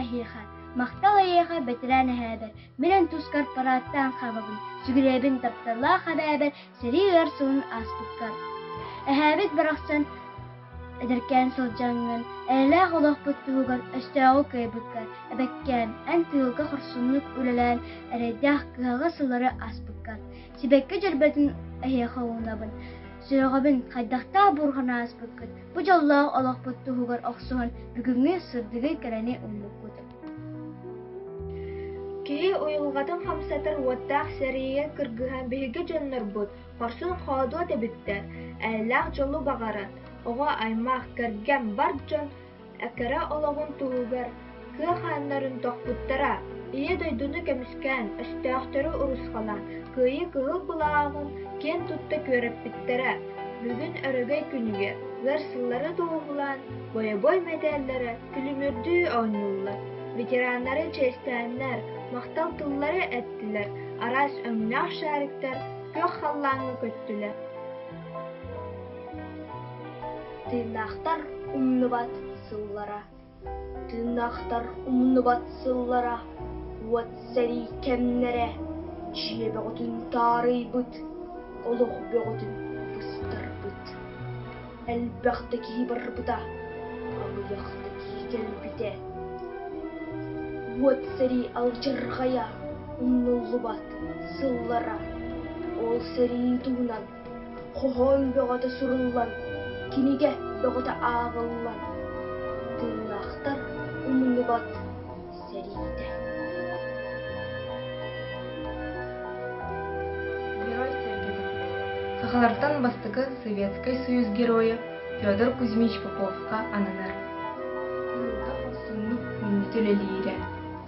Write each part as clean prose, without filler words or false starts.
ahieha. Maqtal ahieha betiren haber. Minen tuskar parattan xababın. Sügürebin taptalla haber. Seriyer sonun aspıkkar. Ehabet bıraksan ederken solcangan. Eğlâ olaq buttuğugan östağu kıybıkkar. Ebekken en tığılga xursunluk ülelen ereddah kıhaga sıları aspıkkar. Sibekke cırbetin ahieha unabın. Sürağabın haydaqta burğana aspıkkar. Bu jollag olaq buttuğugar oqsuğun bugüngü sırdıgı kereni umlukkudum. Киһи уйулҕатын хамсатар уоттаах сэрийэ кыргыһан биһиги дьоннорбут, хорсун хоодуо тэбиттэр, аиллаах дьолу баҕаран, оҕо аймаах кэргэн бар дьон экэрэ олоҕун туһугар кыа хааннарын тохпуттара, ийэ дойдуну кэмискээн өстөөхтөрү урусхалаан, кыайы кыһыл булааҕын киэн тутта күөрэппиттэрэ, бүгүн өрөгөй күнүгэр, ыар сыллары туһулаан, бойобой мэдээллэрэ күлүмүрдүү ооннуллар. Ветераннары чеstäänнär, мактал тыллары эттилэр, арас өҥнөөх шаарыктар көх халлааңы көттүлэр. Тыыннаахтар умнубат сыллара. Тыыннаахтар умнубат сыллара. Уот сэрии кэмнэрэ. Чие бөҕөтүн таарыйбыт. Олох бөҕөтүн быстарбыт. Элбэхтэ киһи барбыта. Абыйахтэ киһи келбите. Уот сэрии алдьарҕайа. Умнуллубат сыллара. Ол сэрии туһунан. Хоһоон бөҕөтө суруллан. Киниге бөҕөтө ааҕыллан. Тыыннаахтар умнубат сэриитэ. Герой Сергеев. Сахалартан бастыгы Советский Союз героя Федор Кузьмич Поповка ананар. Кыһылга хорсуннук күннүтүлелиире.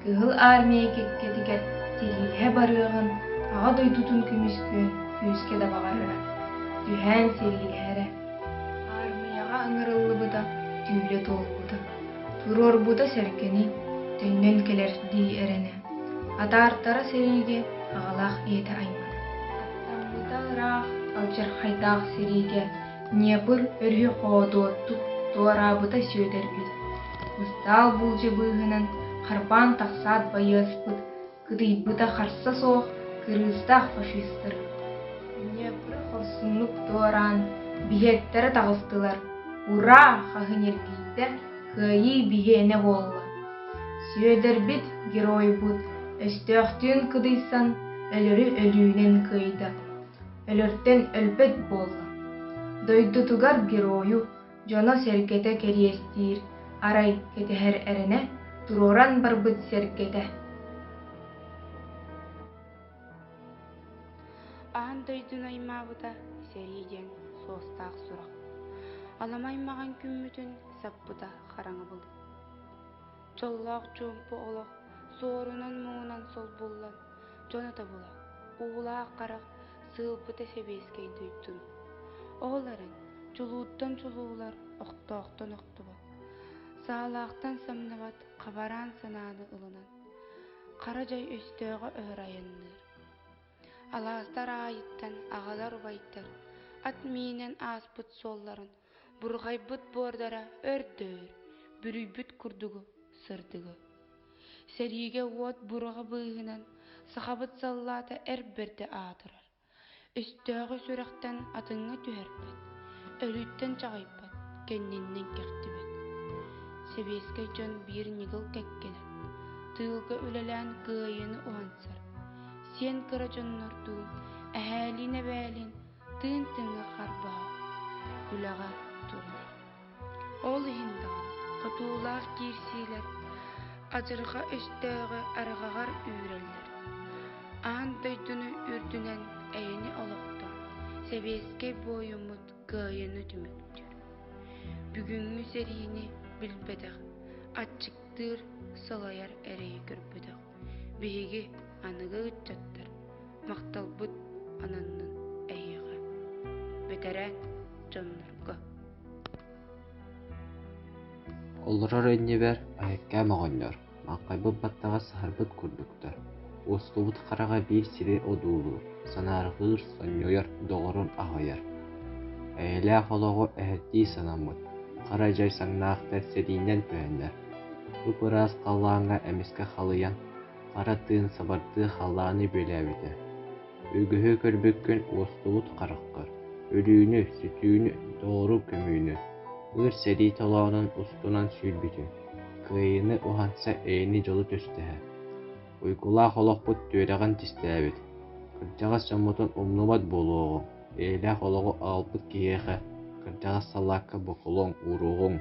Кыһыл армия кеккетигер сирилиһэ барыагын аҕа дойдутун күмүскүөн күүске да баҕарыра. Түһэн сирилиһэрэ. Армияга ыңырыллыбыта түүлэ толбута. Турорбута сэркени төннөн келер дии эрене. Атаартара сериге аҕалаах иэте аймана. Аттаммыта ыраах алчар хайдаах сериге Днепр өрүһү хоодуоттук туораабыта сүйөдербит. Устаал булжа быыһынан харбаан тахсаат байыаспыт, кытыйбыта харса соох кырыыстаах фашисттар. Днепр хорсуннук туораан биһиэттэрэ таҕыстылар. Ура! Хаһынергиитэ кыайыы биһиэне буолла. Сүйөдербит геройбут, өстөөхтүүн кыдыйсан өлөрү өлүүнэн кыайда. Өлөртен өлбөт буолла. Дойдутугар герою дьоно сэргэтэ кэриэстиир арай кэтэһэр эрэне туроран барбыт сэргэтэ. Аан дойдун аймаабыта серииден соостаах сурак. Аламаймаган күммүтүн саппыта хараҥа был. Чоллоох чуумпу олох соорунан муунан сол буллан дьонота булак. Уулаах карак сыылпыта себээскей дойдун. Ооларын чулууттан чулуулар охтооқтон охтубат. Саалаахтан самнабат кабараан санааны ылынан. Кара жай өстөөгө ыһырайанныр. Алаастар аайыттан аҕалар убайттар. Ат миинен ааспыт суолларын бургайбыт буордара өрдөр, бүрүйбүт курдугу сырдыгы. Сериге уот бурага быыһынан сахабыт саллаата эрберде аатырар. Өстөөгө сүрэхтэн атыҥҥа түһэрбэт, өлүүттэн чаҕайбат, кэнниннэн кэхтибэт. Себээскэй дьон биир ньыгыл кэккэнэн, тыылга үлэлээн кыайыны уһансар. Сиэн кыра дьоннордуу, эһээлин эбээлин, тыын-тыҥҥа харбаа, үлэҕэ турар. Ол иһиндаҕын, хотуулаах киирсиилэр, адьырҕа өстөөгө арҕаҕар үүрэллэр. Аан дойдуну үрдүнэн эйини олохто, себээскэй буойумут кыайыны түмүктүр. Бүгүҥҥү сериини билбэдэх, аччыктыыр салайар эрейи көрбөдөх. Биһиги аныгы ытчаттар, макталбыт ананнын эйиҕэ. Бөтөрөөн дьоннорго. Олорор эннибэр аһыккаа моҕонньор, мааккайбыт баттаҕа саһарбыт курдуктар. Уостубут хараҕа биир сири одуулуур, санаарыгыыр сонньойор доҕорун аһайар. Эйэлээх олоҕу эһэрдии санаммыт, хара дьай саҥнаахтар сэриинэн үһэннэр. Бу пырас қаллааңа әміске халыян, қара тыын сабарты халлааны бөләбіті. Үгіхі көрбөккөн остуут қарыққыр. Өлүүнү, сүтүүнү, доору көмүүнү. Ыр сәри толоонун устунан сүйрбүтүн. Кыйыны уханса эйни жолу төстөһө. Уйкулаа холокпут түөрәган тистээбит. Кырдьаҕа саммутун умнумат болуоҕуҥ. Эйлэ хологу аалпыт киһиэхэ, кырдьаҕа салаакка бокулоҥ, уруоҕуҥ.